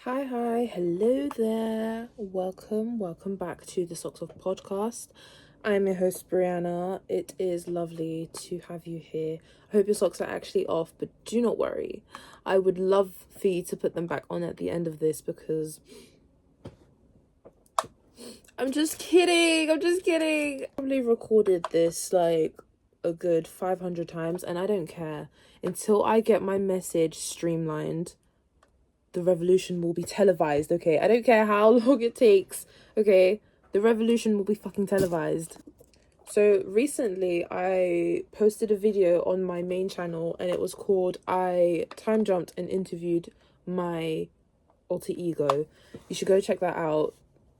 Hi, hello there. Welcome back to the Socks Off podcast. I'm your host, Brianna. It is lovely to have you here. I hope your socks are actually off, but do not worry. I would love for you to put them back on at the end of this because I'm just kidding. I probably recorded this like a good 500 times and I don't care. Until I get my message streamlined, the revolution will be televised, okay? I don't care how long it takes, okay? The revolution will be fucking televised. So recently I posted a video on my main channel and it was called I time jumped and interviewed my alter ego. You should go check that out.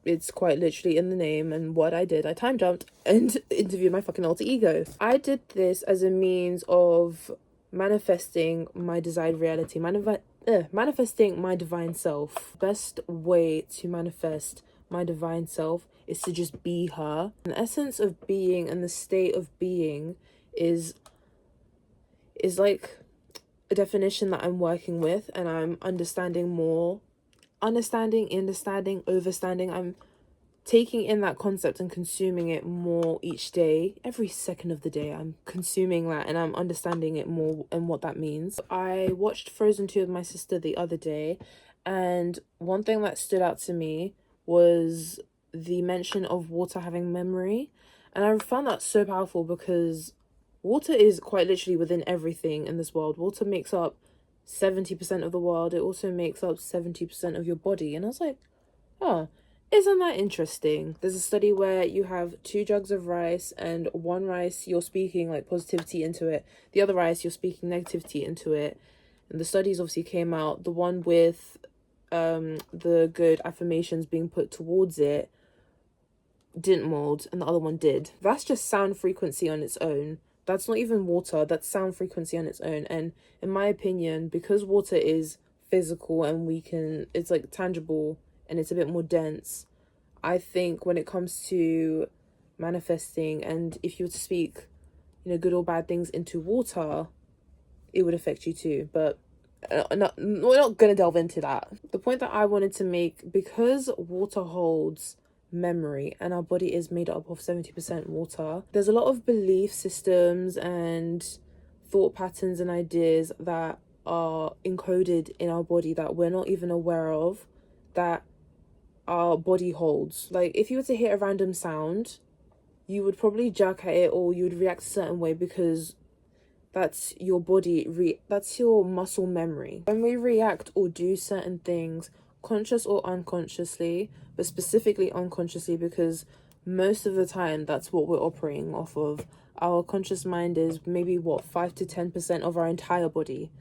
It's quite literally in the name, and what I did, I time jumped and interviewed my fucking alter ego. I did this as a means of manifesting my desired reality, manifesting my divine self. Best way to manifest my divine self is to just be her. The essence of being and the state of being is like a definition that I'm working with and I'm understanding more. Understanding, overstanding. I'm taking in that concept and consuming it more each day. Every second of the day I'm consuming that and I'm understanding it more and what that means. I watched Frozen 2 with my sister the other day, and one thing that stood out to me was the mention of water having memory. And I found that so powerful because water is quite literally within everything in this world. Water makes up 70% of the world. It also makes up 70% of your body. And I was like, oh, isn't that interesting? There's a study where you have 2 jugs of rice, and one rice you're speaking like positivity into it, the other rice you're speaking negativity into it. And the studies obviously came out, the one with the good affirmations being put towards it didn't mold and the other one did. That's just sound frequency on its own. That's not even water, that's sound frequency on its own. And in my opinion, because water is physical and it's like tangible and it's a bit more dense, I think when it comes to manifesting, and if you were to speak, good or bad things into water, it would affect you too. But we're not going to delve into that. The point that I wanted to make, because water holds memory and our body is made up of 70% water, there's a lot of belief systems and thought patterns and ideas that are encoded in our body that we're not even aware of, that our body holds. Like, if you were to hear a random sound, you would probably jerk at it or you would react a certain way because that's your body, that's your muscle memory. When we react or do certain things, conscious or unconsciously, but specifically unconsciously, because most of the time that's what we're operating off of. Our conscious mind is maybe 5 to 10% of our entire body.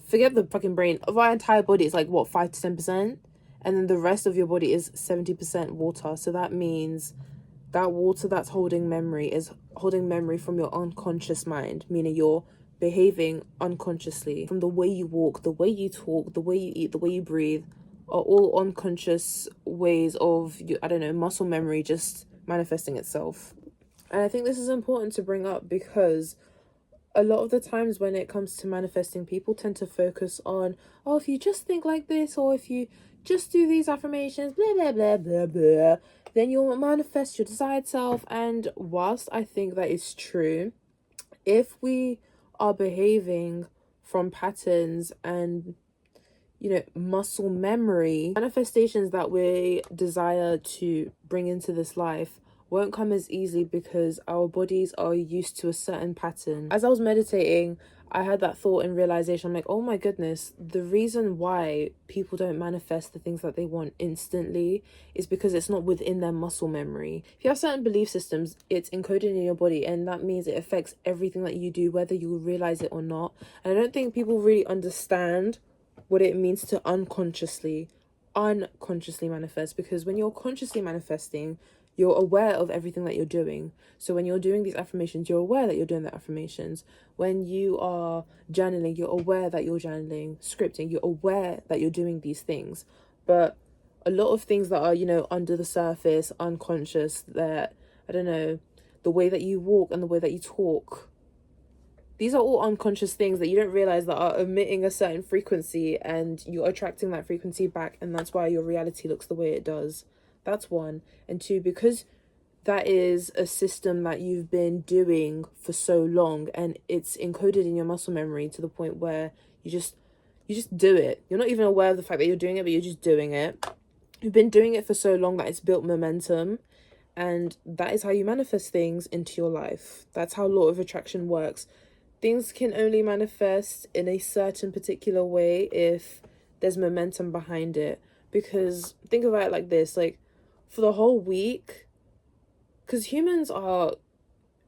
Forget the fucking brain. Of our entire body, it's like 5 to 10%, and then the rest of your body is 70% water. So that means that water that's holding memory is holding memory from your unconscious mind, meaning you're behaving unconsciously. From the way you walk, the way you talk, the way you eat, the way you breathe, are all unconscious ways of, muscle memory just manifesting itself. And I think this is important to bring up because a lot of the times when it comes to manifesting, people tend to focus on, oh, if you just think like this, or if you just do these affirmations, blah, blah, blah, blah, blah, then you'll manifest your desired self. And whilst I think that is true, if we are behaving from patterns and muscle memory, manifestations that we desire to bring into this life won't come as easily because our bodies are used to a certain pattern. As I was meditating, I had that thought and realization. I'm like, oh my goodness, the reason why people don't manifest the things that they want instantly is because it's not within their muscle memory. If you have certain belief systems, it's encoded in your body, and that means it affects everything that you do, whether you realize it or not. And I don't think people really understand what it means to unconsciously manifest, because when you're consciously manifesting, you're aware of everything that you're doing. So when you're doing these affirmations, you're aware that you're doing the affirmations. When you are journaling, you're aware that you're journaling. Scripting, you're aware that you're doing these things. But a lot of things that are, under the surface, unconscious, that, the way that you walk and the way that you talk, These are all unconscious things that you don't realize that are emitting a certain frequency, and you're attracting that frequency back, and that's why your reality looks the way it does. That's one. And two, because that is a system that you've been doing for so long, and it's encoded in your muscle memory to the point where you just do it. You're not even aware of the fact that you're doing it, but you're just doing it. You've been doing it for so long that it's built momentum, and that is how you manifest things into your life. That's how law of attraction works. Things can only manifest in a certain particular way if there's momentum behind it. Because think about it like this, like for the whole week, because humans are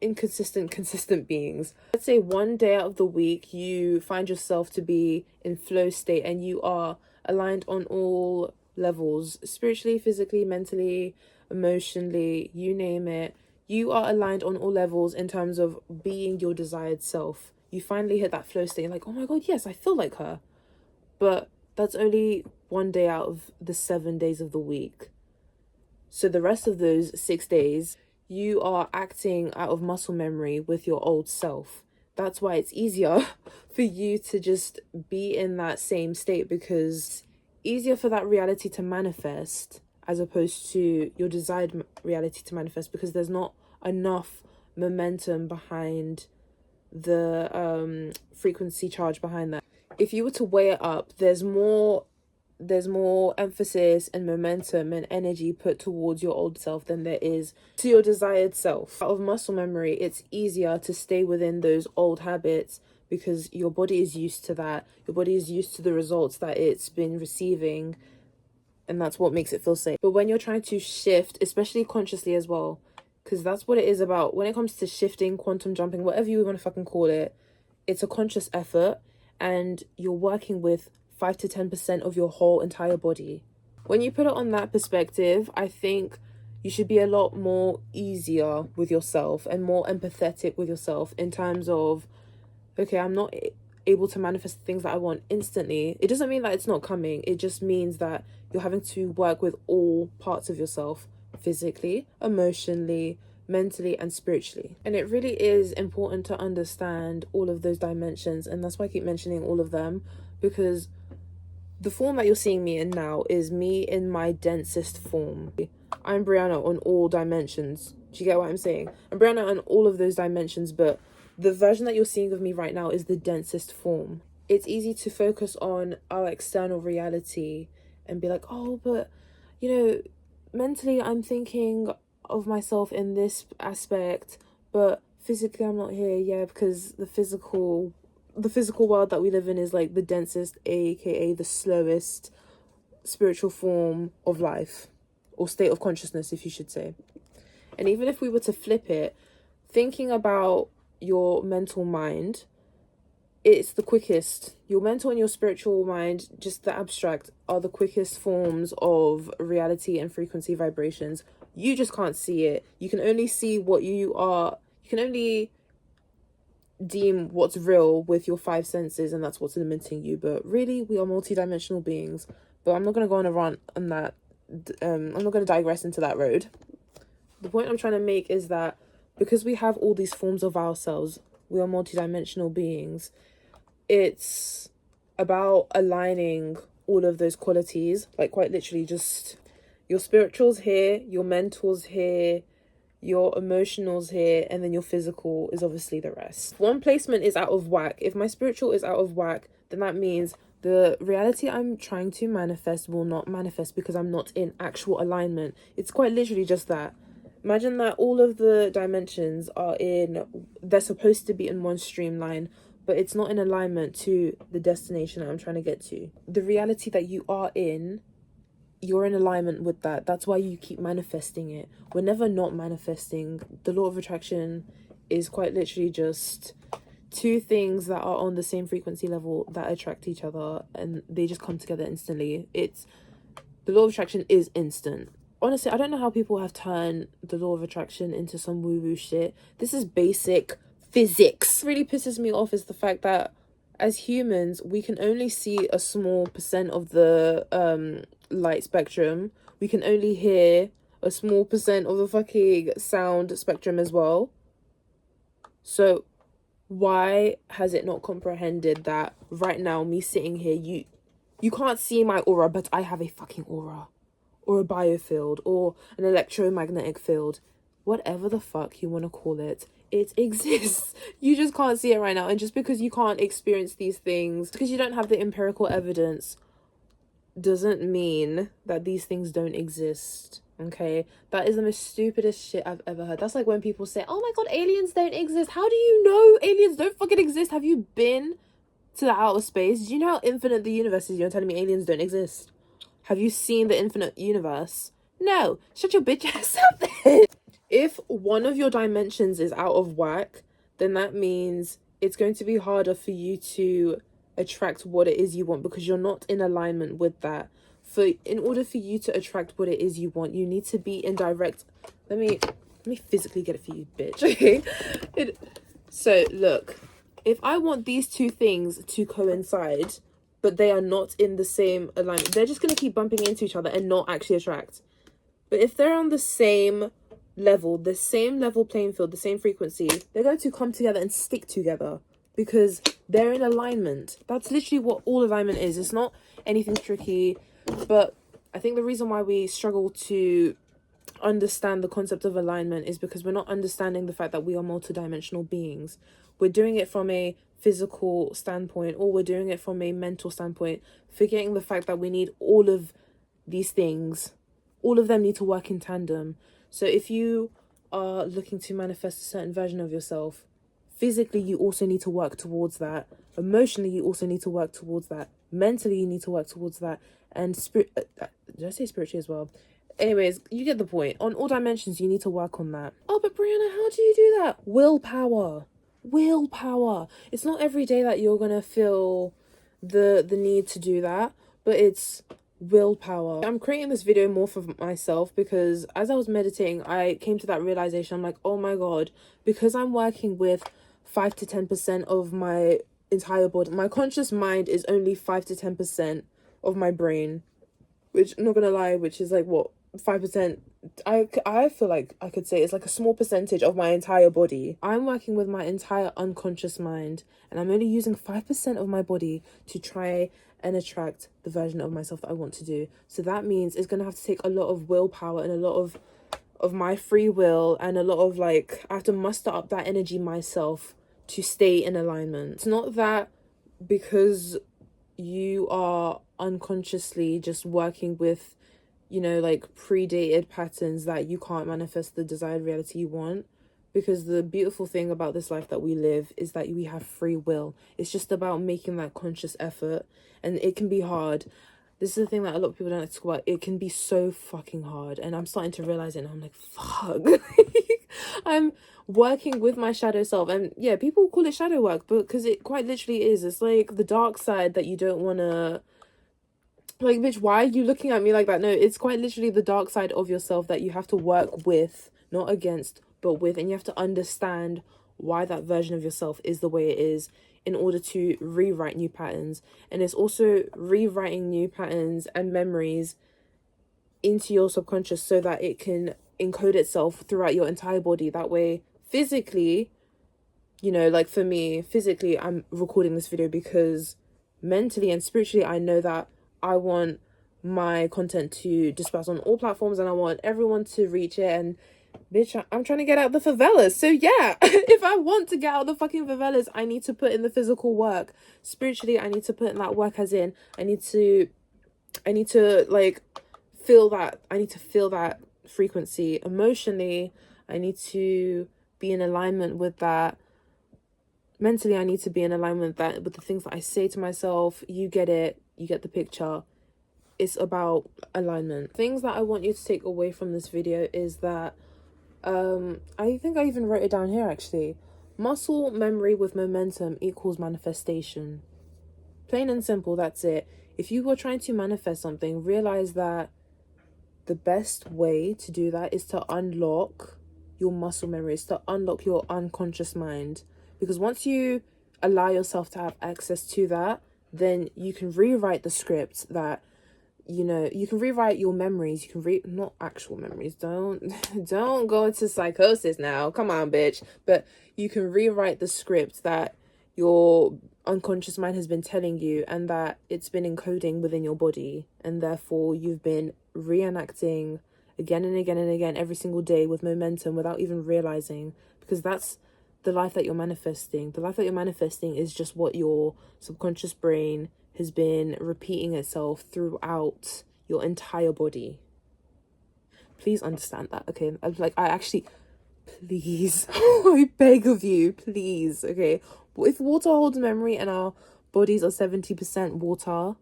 consistent beings. Let's say one day out of the week you find yourself to be in flow state and you are aligned on all levels, spiritually, physically, mentally, emotionally, you name it. You are aligned on all levels in terms of being your desired self. You finally hit that flow state, you're like, oh my god, yes, I feel like her. But that's only one day out of the 7 days of the week. So the rest of those 6 days, you are acting out of muscle memory with your old self. That's why it's easier for you to just be in that same state, because it's easier for that reality to manifest as opposed to your desired reality to manifest, because there's not enough momentum behind the frequency charge behind that. If you were to weigh it up, there's more emphasis and momentum and energy put towards your old self than there is to your desired self. Out of muscle memory, it's easier to stay within those old habits because your body is used to that. Your body is used to the results that it's been receiving, and that's what makes it feel safe. But when you're trying to shift, especially consciously as well, because that's what it is about when it comes to shifting, quantum jumping, whatever you want to fucking call it, it's a conscious effort, and you're working with 5 to 10% of your whole entire body. When you put it on that perspective, I think you should be a lot more easier with yourself and more empathetic with yourself in terms of, okay, I'm not able to manifest the things that I want instantly. It doesn't mean that it's not coming. It just means that you're having to work with all parts of yourself, physically, emotionally, mentally, and spiritually. And it really is important to understand all of those dimensions, and that's why I keep mentioning all of them, because the form that you're seeing me in now is me in my densest form. I'm Brianna on all dimensions. Do you get what I'm saying? I'm Brianna on all of those dimensions, but the version that you're seeing of me right now is the densest form. It's easy to focus on our external reality and be like, oh, but, you know, mentally I'm thinking of myself in this aspect, but physically I'm not here. Yeah, because the physical world that we live in is like the densest, aka the slowest spiritual form of life, or state of consciousness, if you should say. And even if we were to flip it, thinking about your mental mind, it's the quickest. Your mental and your spiritual mind, just the abstract, are the quickest forms of reality and frequency vibrations. You just can't see it. You can only see what you are. You can only deem what's real with your 5 senses, and that's what's limiting you. But really, we are multidimensional beings. But I'm not going to go on a rant on that. I'm not going to digress into that road. The point I'm trying to make is that because we have all these forms of ourselves, we are multidimensional beings. It's about aligning all of those qualities, like quite literally just your spiritual's here, your mental's here, your emotional's here, and then your physical is obviously the rest. If one placement is out of whack, if my spiritual is out of whack, then that means the reality I'm trying to manifest will not manifest because I'm not in actual alignment. It's quite literally just that. Imagine that all of the dimensions they're supposed to be in one streamline, but it's not in alignment to the destination that I'm trying to get to. The reality that you are in, you're in alignment with that. That's why you keep manifesting it. We're never not manifesting. The law of attraction is quite literally just two things that are on the same frequency level that attract each other, and they just come together instantly. The law of attraction is instant. Honestly, I don't know how people have turned the law of attraction into some woo-woo shit. This is basic physics. What really pisses me off is the fact that as humans, we can only see a small percent of the light spectrum. We can only hear a small percent of the fucking sound spectrum as well. So Why has it not comprehended that right now, me sitting here, you can't see my aura, but I have a fucking aura, or a biofield, or an electromagnetic field, whatever the fuck you want to call it. It exists. You just can't see it right now. And just because you can't experience these things, because you don't have the empirical evidence, doesn't mean that these things don't exist. Okay, that is the most stupidest shit I've ever heard. That's like when people say, oh my god, aliens don't exist. How do you know aliens don't fucking exist? Have you been to the outer space? Do you know how infinite the universe is? You're telling me aliens don't exist? Have you seen the infinite universe? No. Shut your bitch ass up then. If one of your dimensions is out of whack, then that means it's going to be harder for you to attract what it is you want, because you're not in alignment with that. In order for you to attract what it is you want, you need to be in direct. Let me physically get it for you, bitch. Okay. So look, if I want these two things to coincide, but they are not in the same alignment, they're just going to keep bumping into each other and not actually attract. But if they're on the same level playing field, the same frequency, they're going to come together and stick together because they're in alignment. That's literally what all alignment is. It's not anything tricky. But I think the reason why we struggle to understand the concept of alignment is because we're not understanding the fact that we are multidimensional beings. We're doing it from a physical standpoint, or we're doing it from a mental standpoint, forgetting the fact that we need all of these things. All of them need to work in tandem. So if you are looking to manifest a certain version of yourself, physically you also need to work towards that. Emotionally you also need to work towards that. Mentally you need to work towards that. And did I say spiritually as well? Anyways, you get the point. On all dimensions you need to work on that. Oh, but Brianna, how do you do that? Willpower. It's not every day that you're gonna feel the need to do that, but it's willpower. I'm creating this video more for myself because as I was meditating, I came to that realization. I'm like, oh my god, because I'm working with 5 to 10% of my entire body, my conscious mind is only 5 to 10% of my brain, which I'm not gonna lie, which is like what, 5%. I feel like I could say it's like a small percentage of my entire body. I'm working with my entire unconscious mind, and I'm only using 5% of my body to try and attract the version of myself that I want to do. So that means it's gonna have to take a lot of willpower and a lot of my free will, and a lot of like, I have to muster up that energy myself to stay in alignment. It's not that because you are unconsciously just working with, you know, like predated patterns that you can't manifest the desired reality you want. Because the beautiful thing about this life that we live is that we have free will. It's just about making that conscious effort, and it can be hard. This is the thing that a lot of people don't like to talk about. It can be so fucking hard, and I'm starting to realize it, and I'm like, fuck. I'm working with my shadow self, and yeah, people call it shadow work, but because it quite literally is. It's like the dark side that you don't want to, like, bitch, why are you looking at me like that? No, it's quite literally the dark side of yourself that you have to work with, not against, but with. And you have to understand why that version of yourself is the way it is in order to rewrite new patterns. And it's also rewriting new patterns and memories into your subconscious so that it can encode itself throughout your entire body. That way, physically, you know, like for me, physically, I'm recording this video because mentally and spiritually, I know that I want my content to disperse on all platforms, and I want everyone to reach it. And bitch, I'm trying to get out the favelas. So yeah, if I want to get out the fucking favelas, I need to put in the physical work. Spiritually, I need to put in that work, as in I need to like feel that. I need to feel that frequency. Emotionally, I need to be in alignment with that. Mentally, I need to be in alignment with that, with the things that I say to myself. You get it. You get the picture. It's about alignment. Things that I want you to take away from this video is that I think I even wrote it down here actually. Muscle memory with momentum equals manifestation. Plain and simple, that's it. If you were trying to manifest something, realize that the best way to do that is to unlock your muscle memory, is to unlock your unconscious mind. Because once you allow yourself to have access to that, then you can rewrite the script that you know, you can rewrite your memories. You can not actual memories. Don't don't go into psychosis now. Come on, bitch. But you can rewrite the script that your unconscious mind has been telling you, and that it's been encoding within your body, and therefore you've been reenacting again and again and again every single day with momentum without even realizing, because that's the life that you're manifesting. The life that you're manifesting is just what your subconscious brain has been repeating itself throughout your entire body. Please understand that, okay? Please, I beg of you, please, okay? If water holds memory and our bodies are 70% water,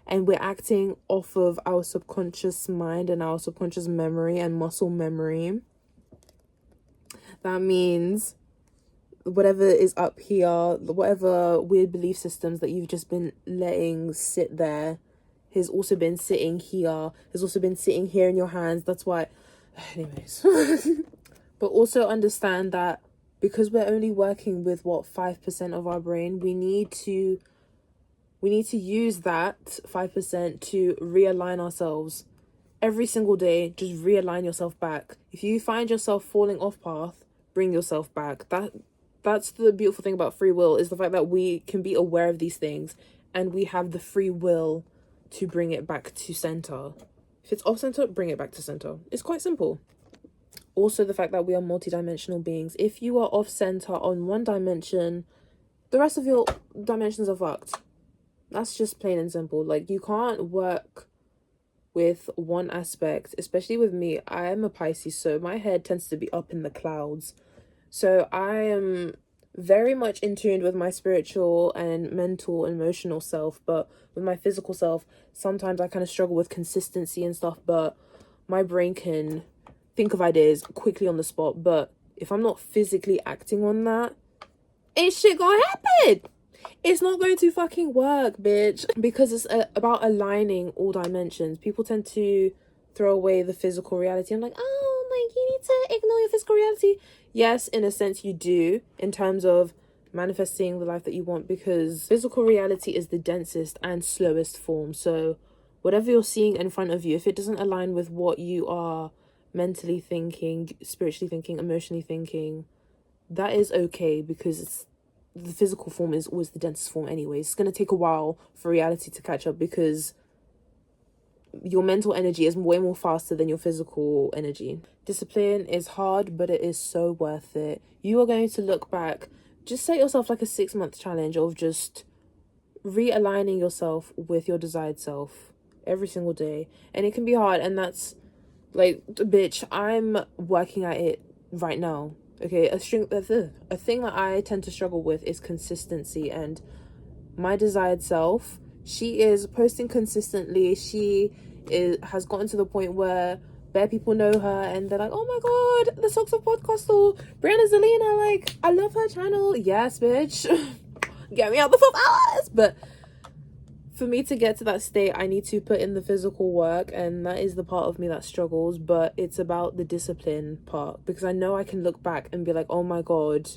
and we're acting off of our subconscious mind and our subconscious memory and muscle memory, that means whatever is up here, whatever weird belief systems that you've just been letting sit there, has also been sitting here, has also been sitting here in your hands. That's why, anyways. But also understand that because we're only working with 5% of our brain, we need to use that 5% to realign ourselves every single day. Just realign yourself back. If you find yourself falling off path, bring yourself back. That's the beautiful thing about free will, is the fact that we can be aware of these things and we have the free will to bring it back to center. If it's off center, bring it back to center. It's quite simple. Also, the fact that we are multidimensional beings. If you are off center on one dimension, the rest of your dimensions are fucked. That's just plain and simple. Like, you can't work with one aspect, especially with me. I am a Pisces, so my head tends to be up in the clouds. So I am very much in tune with my spiritual and mental and emotional self, but with my physical self, sometimes I kind of struggle with consistency and stuff, but my brain can think of ideas quickly on the spot. But if I'm not physically acting on that, ain't shit gonna happen. It's not going to fucking work, bitch. Because it's about aligning all dimensions. People tend to throw away the physical reality. I'm like, oh, like, you need to ignore your physical reality. Yes, in a sense you do, in terms of manifesting the life that you want, because physical reality is the densest and slowest form. So whatever you're seeing in front of you, if it doesn't align with what you are mentally thinking, spiritually thinking, emotionally thinking, that is okay, because the physical form is always the densest form anyways. It's going to take a while for reality to catch up, because your mental energy is way more faster than your physical energy. Discipline is hard, but it is so worth it. You are going to look back. Just set yourself like a 6-month challenge of just realigning yourself with your desired self every single day. And it can be hard, and that's like, bitch, I'm working at it right now. Okay, a thing that I tend to struggle with is consistency, and my desired self, she is posting consistently. She has gotten to the point where bare people know her and they're like, oh my god, the Socks of Podcastle, Brianna Zelina, like, I love her channel. Yes, bitch. Get me out the 4 hours. But for me to get to that state, I need to put in the physical work, and that is the part of me that struggles. But it's about the discipline part, because I know I can look back and be like, oh my god,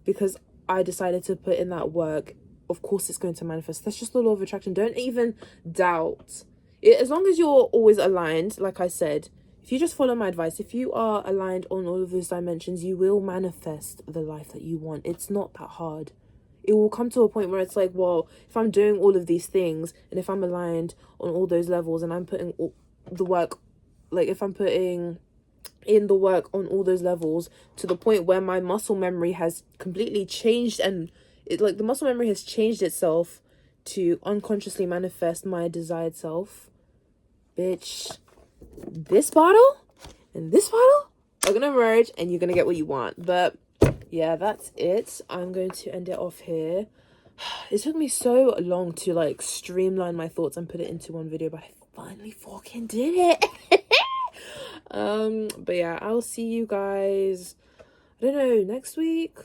because I decided to put in that work, of course it's going to manifest. That's just the law of attraction. Don't even doubt it. As long as you're always aligned, like I said, if you just follow my advice, if you are aligned on all of those dimensions, you will manifest the life that you want. It's not that hard. It will come to a point where it's like, well, if I'm doing all of these things, and if I'm aligned on all those levels, and I'm putting all the work, like if I'm putting in the work on all those levels, to the point where my muscle memory has completely changed, and the muscle memory has changed itself to unconsciously manifest my desired self, bitch, this bottle and this bottle are gonna merge, and you're gonna get what you want. But yeah, that's it. I'm going to end it off here. It took me so long to like streamline my thoughts and put it into one video, but I finally fucking did it. But yeah, I'll see you guys, I don't know, next week,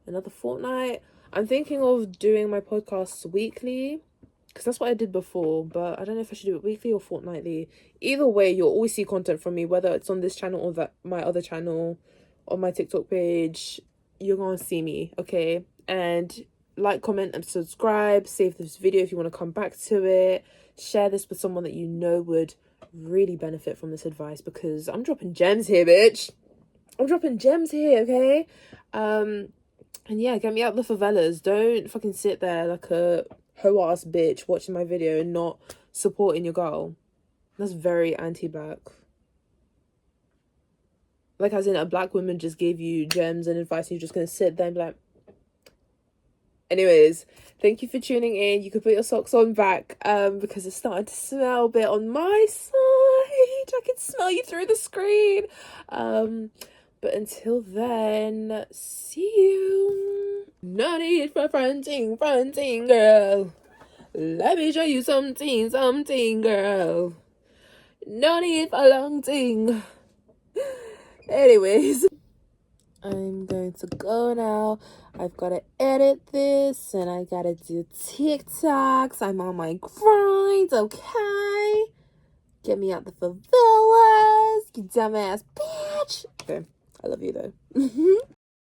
another fortnight. I'm thinking of doing my podcasts weekly, because that's what I did before, but I don't know if I should do it weekly or fortnightly. Either way, you'll always see content from me, whether it's on this channel or that my other channel, on my TikTok page. You're gonna see me, okay? And like, comment, and subscribe. Save this video if you want to come back to it. share this with someone that you know would really benefit from this advice, because I'm dropping gems here, bitch. I'm dropping gems here, okay? And yeah, get me out the favelas. Don't fucking sit there like a hoe-ass bitch watching my video and not supporting your girl. That's very anti-black. Like, as in, a black woman just gave you gems and advice, and you're just gonna sit there and be like... Anyways, thank you for tuning in. You can put your socks on back, because it's starting to smell a bit on my side. I can smell you through the screen. But until then, see you. No need for fronting, girl. Let me show you something, girl. No need for long ting. Anyways, I'm going to go now. I've got to edit this, and I gotta do TikToks. I'm on my grind, okay? Get me out the favelas, you dumbass bitch. Okay, I love you though.